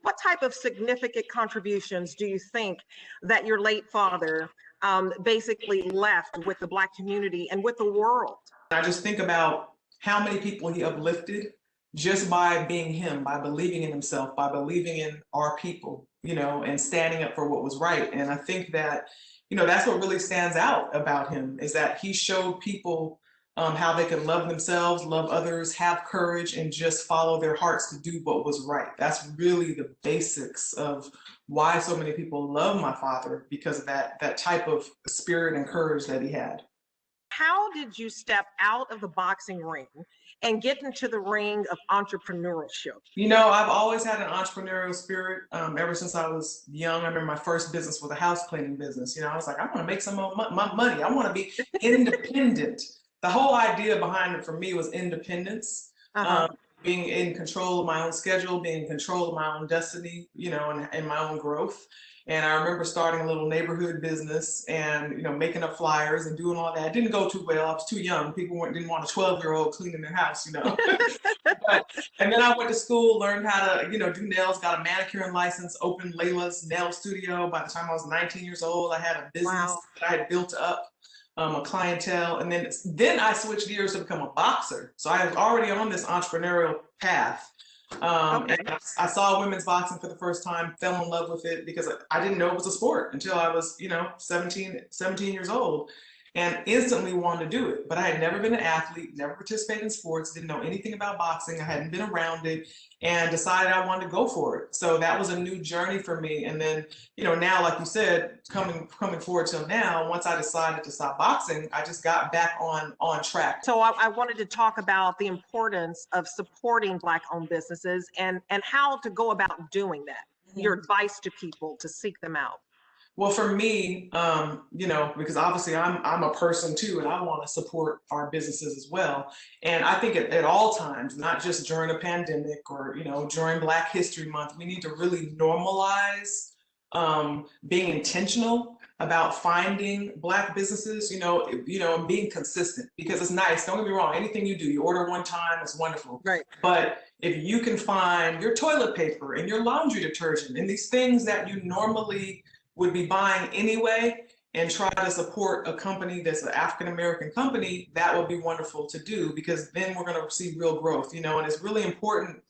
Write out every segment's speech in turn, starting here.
What type of significant contributions do you think that your late father basically left with the Black community and with the world? I just think about how many people he uplifted just by being him, by believing in himself, by believing in our people, and standing up for what was right. And I think that, that's what really stands out about him, is that he showed people how they can love themselves, love others, have courage, and just follow their hearts to do what was right. That's really the basics of why so many people love my father, because of that type of spirit and courage that he had. How did you step out of the boxing ring and get into the ring of entrepreneurship? I've always had an entrepreneurial spirit ever since I was young. I remember my first business was a house cleaning business. I was like, I want to make some more money. I want to be independent. The whole idea behind it for me was independence, being in control of my own schedule, being in control of my own destiny, and my own growth. And I remember starting a little neighborhood business and, making up flyers and doing all that. It didn't go too well. I was too young. People didn't want a 12-year-old cleaning their house, And then I went to school, learned how to, do nails, got a manicuring license, opened Layla's nail studio. By the time I was 19 years old, I had a business that I had built up, a clientele. And then I switched gears to become a boxer. So I was already on this entrepreneurial path. And I saw women's boxing for the first time, fell in love with it because I didn't know it was a sport until I was, 17 years old, and instantly wanted to do it. But I had never been an athlete, never participated in sports, didn't know anything about boxing. I hadn't been around it, and decided I wanted to go for it. So that was a new journey for me. And then, now, like you said, coming forward till now, once I decided to stop boxing, I just got back on track. So I wanted to talk about the importance of supporting Black-owned businesses and how to go about doing that. Your advice to people to seek them out. Well, for me, because obviously I'm a person too, and I want to support our businesses as well. And I think at all times, not just during a pandemic or, during Black History Month, we need to really normalize being intentional about finding Black businesses, and being consistent, because it's nice. Don't get me wrong. Anything you do, you order one time, it's wonderful. Right. But if you can find your toilet paper and your laundry detergent and these things that you normally would be buying anyway, and try to support a company that's an African-American company, that would be wonderful to do, because then we're going to see real growth, and it's really important,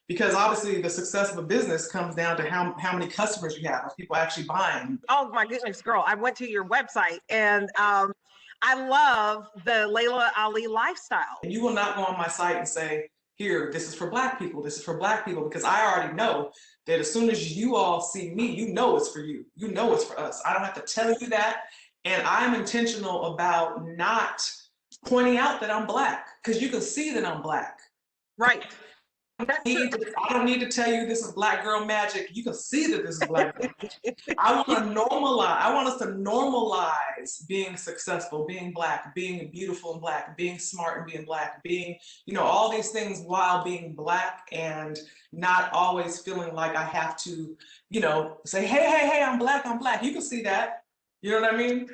because obviously the success of a business comes down to how many customers you have, are people actually buying. Oh my goodness, girl, I went to your website and I love the Laila Ali lifestyle. And you will not go on my site and say, here, this is for Black people, this is for Black people, because I already know that as soon as you all see me, it's for you. It's for us. I don't have to tell you that. And I'm intentional about not pointing out that I'm Black, because you can see that I'm Black. Right. I don't need to tell you this is Black girl magic. You can see that this is Black girl magic. I want us to normalize being successful, being Black, being beautiful and Black, being smart and being Black, being, all these things while being Black, and not always feeling like I have to, say, hey, I'm Black. You can see that. You know what I mean?